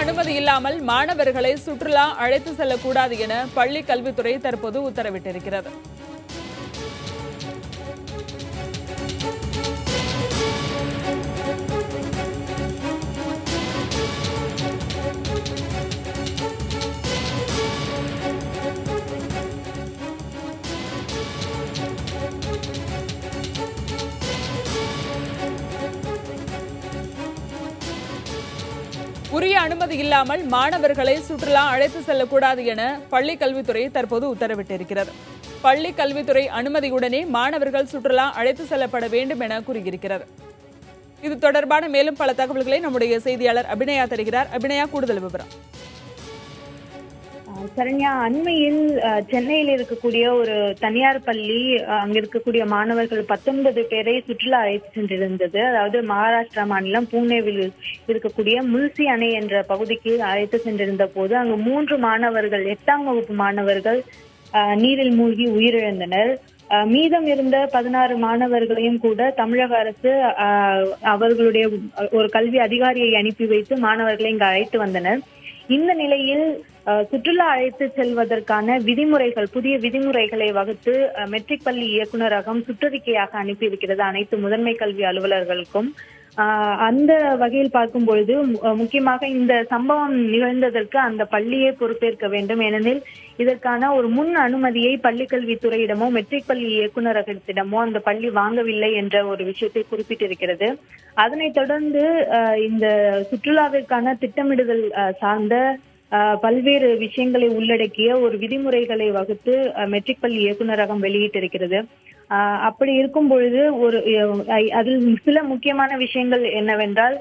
அனுமதி இல்லாமல் மாணவர்களை சுற்றுலா அழைத்து செல்லக்கூடாது என பள்ளி கல்வித்துறை தற்போது உத்தரவிட்டிருக்கிறது. உரிய அனுமதி இல்லாமல் மாணவர்களை சுற்றுலா அழைத்து செல்லக்கூடாது என பள்ளி கல்வித்துறை தற்போது உத்தரவிட்டிருக்கிறது. பள்ளி கல்வித்துறை அனுமதியுடனே மாணவர்கள் சுற்றுலா அழைத்து செல்லப்பட வேண்டும் என கூறியிருக்கிறது. இது தொடர்பான மேலும் பல தகவல்களை நம்முடைய செய்தியாளர் அபிநயா தருகிறார். அபிநயா, கூடுதல் விவரம். சரண்யா, அண்மையில் சென்னையில் இருக்கக்கூடிய ஒரு தனியார் பள்ளி அங்க இருக்கக்கூடிய மாணவர்கள் 19 பேரை சுற்றுலா அழைத்து சென்றிருந்தது. அதாவது மகாராஷ்டிரா மாநிலம் பூனேவில் இருக்கக்கூடிய முல்சி அணை என்ற பகுதிக்கு அழைத்து சென்றிருந்த போது அங்கு 3 மாணவர்கள் 8ஆம் வகுப்பு மாணவர்கள் நீரில் மூழ்கி உயிரிழந்தனர். மீதம் இருந்த 16 மாணவர்களையும் கூட தமிழக அரசு அவர்களுடைய ஒரு கல்வி அதிகாரியை அனுப்பி வைத்து மாணவர்களை இங்கு அழைத்து வந்தனர். இந்த நிலையில் சுற்றுலா அழைத்து செல்வதற்கான விதிமுறைகள், புதிய விதிமுறைகளை வகுத்து மெட்ரிக் பள்ளி இயக்குநரகம் சுற்றறிக்கையாக அனுப்பியிருக்கிறது அனைத்து முதன்மை கல்வி அலுவலர்களுக்கும். அந்த வகையில் பார்க்கும் பொழுது முக்கியமாக இந்த சம்பவம் நிகழ்ந்ததற்கு அந்த பள்ளியே பொறுப்பேற்க வேண்டும். ஏனெனில் இதற்கான ஒரு முன் அனுமதியை பள்ளிக்கல்வித்துறையிடமோ மெட்ரிக் பள்ளி இயக்குநரகத்திடமோ அந்த பள்ளி வாங்கவில்லை என்ற ஒரு விஷயத்தை குறிப்பிட்டிருக்கிறது. அதனைத் தொடர்ந்து இந்த சுற்றுலாவிற்கான திட்டமிடுதல் சார்ந்த பல்வேறு விஷயங்களை உள்ளடக்கிய ஒரு விதிமுறைகளை வகுத்து மெட்ரிக் பள்ளி இயக்குநரகம் வெளியிட்டிருக்கிறது. அப்படி இருக்கும் பொழுது அதில் சில முக்கியமான விஷயங்கள் என்னவென்றால்,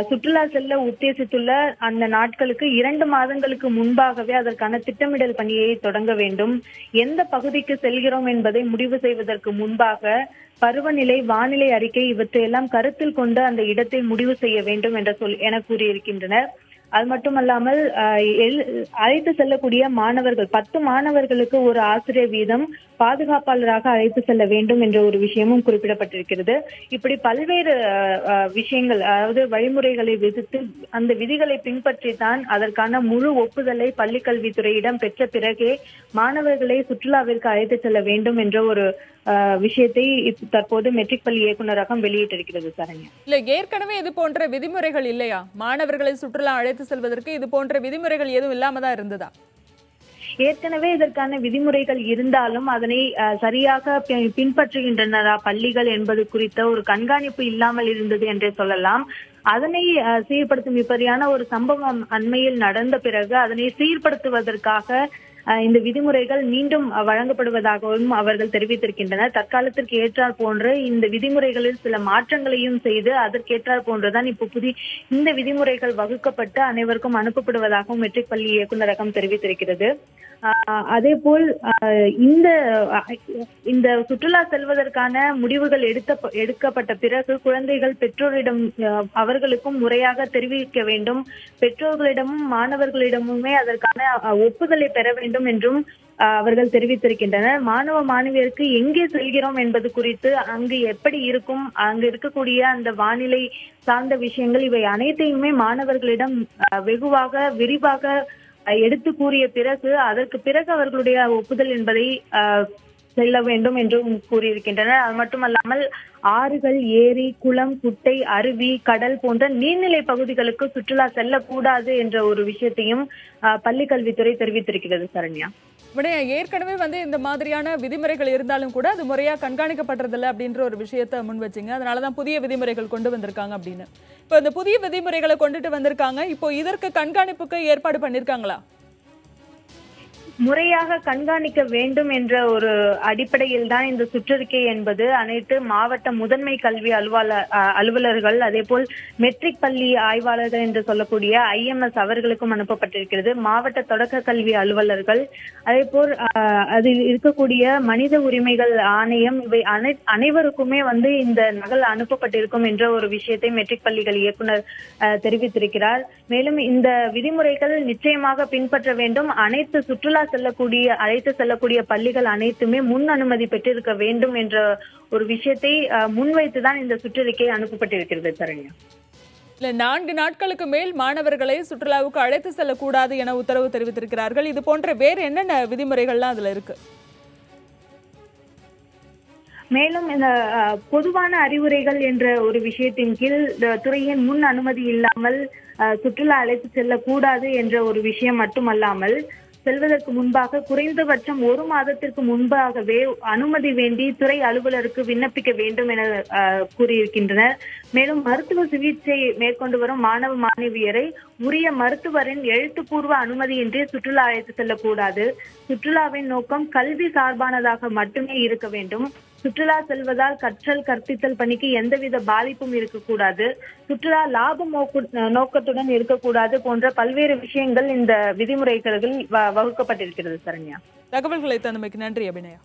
சுற்றுலா செல்ல உத்தேசித்துள்ள அந்த நாட்களுக்கு 2 மாதங்களுக்கு முன்பாகவே அதற்கான திட்டமிடல் பணியை தொடங்க வேண்டும். எந்த பகுதிக்கு செல்கிறோம் என்பதை முடிவு செய்வதற்கு முன்பாக பருவநிலை, வானிலை அறிக்கை இவற்றையெல்லாம் கருத்தில் கொண்டு அந்த இடத்தை முடிவு செய்ய வேண்டும் என கூறியிருக்கின்றனர். அது மட்டுமல்லாமல் அழைத்து செல்லக்கூடிய மாணவர்கள் 10 மாணவர்களுக்கு ஒரு ஆசிரியர் வீதம் பாதுகாப்பாளராக அழைத்து செல்ல வேண்டும் என்ற ஒரு விஷயமும் குறிப்பிடப்பட்டிருக்கிறது. இப்படி பல்வேறு விஷயங்கள், அதாவது வழிமுறைகளை விதித்து அந்த விதிகளை பின்பற்றித்தான் அதற்கான முழு ஒப்புதலை பள்ளிக்கல்வித்துறையிடம் பெற்ற பிறகே மாணவர்களை சுற்றுலாவிற்கு அழைத்து செல்ல வேண்டும் என்ற ஒரு விஷயத்தை தற்போது மெட்ரிக் பள்ளி இயக்குநரகம் வெளியிட்டிருக்கிறது. சரண்யா, இல்ல ஏற்கனவே இது போன்ற விதிமுறைகள் இல்லையா? மாணவர்களை சுற்றுலா அழைத்து செல்வதற்கு இது போன்ற விதிமுறைகள் எதுவும் இல்லாம தான் இருந்ததா? ஏற்கனவே இதற்கான விதிமுறைகள் இருந்தாலும் அதனை சரியாக பின்பற்றுகின்றனரா பள்ளிகள் என்பது குறித்த ஒரு கண்காணிப்பு இல்லாமல் இருந்தது என்றே சொல்லலாம். அதனை சீர்படுத்தும் இப்படியான ஒரு சம்பவம் அண்மையில் நடந்த பிறகு அதனை சீர்படுத்துவதற்காக இந்த விதிமுறைகள் மீண்டும் வழங்கப்படுவதாகவும் அவர்கள் தெரிவித்திருக்கின்றனர். தற்காலத்திற்கு ஏற்றார் போன்ற இந்த விதிமுறைகளில் சில மாற்றங்களையும் செய்து அதற்கேற்றார் போன்றுதான் இப்ப இந்த விதிமுறைகள் வகுக்கப்பட்டு அனைவருக்கும் அனுப்பப்படுவதாகவும் மெட்ரிக் பள்ளி இயக்குநரகம் தெரிவித்திருக்கிறது. அதே போல் இந்த சுற்றுலா செல்வதற்கான முடிவுகள் எடுக்கப்பட்ட பிறகு குழந்தைகள் பெற்றோரிடம் அவர்களுக்கும் முறையாக தெரிவிக்க வேண்டும். பெற்றோர்களிடமும் மாணவர்களிடமுமே அதற்கான ஒப்புதலை பெற வேண்டும் என்றும் அவர்கள் தெரிவித்திருக்கின்றனர். மாணவ மாணவியருக்கு எங்கே செல்கிறோம் என்பது குறித்து, அங்கு எப்படி இருக்கும், அங்கு இருக்கக்கூடிய அந்த வானிலை சார்ந்த விஷயங்கள், இவை அனைத்தையுமே மாணவர்களிடம் வெகுவாக விரிவாக எடுத்து கூறிய பிறகு அதற்கு பிறகு அவர்களுடைய ஒப்புதல் என்பதை செல்ல வேண்டும் என்றும் கூறியிருக்கின்றனர். அது மட்டுமல்லாமல் ஆறுகள், ஏரி, குளம், குட்டை, அருவி, கடல் போன்ற நீர்நிலை பகுதிகளுக்கு சுற்றுலா செல்லக்கூடாது என்ற ஒரு விஷயத்தையும் பள்ளிக்கல்வித்துறை தெரிவித்திருக்கிறது. சரண்யா, ஏற்கனவே இந்த மாதிரியான விதிமுறைகள் இருந்தாலும் கூட அது முறையா கண்காணிக்கப்படுறதில்லை அப்படின்ற ஒரு விஷயத்தை முன் வச்சிங்க. அதனாலதான் புதிய விதிமுறைகள் கொண்டு வந்திருக்காங்க அப்படின்னு. இப்போ இந்த புதிய விதிமுறைகளை கொண்டுட்டு வந்திருக்காங்க. இப்போ இதற்கு கண்காணிப்புக்கு ஏற்பாடு பண்ணிருக்காங்களா? முறையாக கண்காணிக்க வேண்டும் என்ற ஒரு அடிப்படையில் தான் இந்த சுற்றறிக்கை என்பது அனைத்து மாவட்ட முதன்மை கல்வி அலுவலர்கள், அதே போல் மெட்ரிக் பள்ளி ஆய்வாளர்கள் என்று சொல்லக்கூடிய IMS அவர்களுக்கும் அனுப்பப்பட்டிருக்கிறது. மாவட்ட தொடக்க கல்வி அலுவலர்கள், அதே போல் அதில் இருக்கக்கூடிய மனித உரிமைகள் ஆணையம், இவை அனைவருக்குமே இந்த நகல் அனுப்பப்பட்டிருக்கும் என்ற ஒரு விஷயத்தை மெட்ரிக் பள்ளிகள் இயக்குனர் தெரிவித்திருக்கிறார். மேலும் இந்த விதிமுறைகள் நிச்சயமாக பின்பற்ற வேண்டும். அனைத்து சுற்றுலா அழைத்து செல்லக்கூடிய பள்ளிகள் அனைத்துமே முன் அனுமதி பெற்றிருக்க வேண்டும் என்ற ஒரு விஷயத்தை முன்வைத்துதான் இந்த சுற்றறிக்கை அனுப்பப்பட்டிருக்கிறது. சரண்யா, இல்ல 4 நாட்களுக்கு மேல் மாணவர்களை சுற்றுலாவுக்கு அழைத்து செல்லக்கூடாது என உத்தரவு தெரிவித்திருக்கிறார்கள். இது போன்ற வேறு என்னென்ன விதிமுறைகள்லாம் அதுல இருக்கு? மேலும் இந்த பொதுவான அறிவுரைகள் என்ற ஒரு விஷயத்தின் கீழ் துறையின் முன் அனுமதி இல்லாமல் சுற்றுலா அழைத்து செல்லக்கூடாது என்ற ஒரு விஷயம் மட்டுமல்லாமல், செல்வதற்கு முன்பாக குறைந்தபட்சம் 1 மாதத்திற்கு முன்பாகவே அனுமதி வேண்டி துறை அலுவலருக்கு விண்ணப்பிக்க வேண்டும் என கூறியிருக்கின்றனர். மேலும் மருத்துவ சிகிச்சை மேற்கொண்டு வரும் மாணவ மாணவியரை உரிய மருத்துவரின் எழுத்துப்பூர்வ அனுமதியின்றி சுற்றுலா அழைத்து செல்லக்கூடாது. சுற்றுலாவின் நோக்கம் கல்வி சார்பானதாக மட்டுமே இருக்க வேண்டும். சுற்றுலா செல்வதால் கற்றல் கற்பித்தல் பணிக்கு எந்தவித பாதிப்பும் இருக்கக்கூடாது. சுற்றுலா லாப நோக்கத்துடன் இருக்கக்கூடாது போன்ற பல்வேறு விஷயங்கள் இந்த விதிமுறைகளில் வகுக்கப்பட்டிருக்கிறது. சரண்யா, தகவல்களை தந்தமைக்கு நன்றி அபிநயா.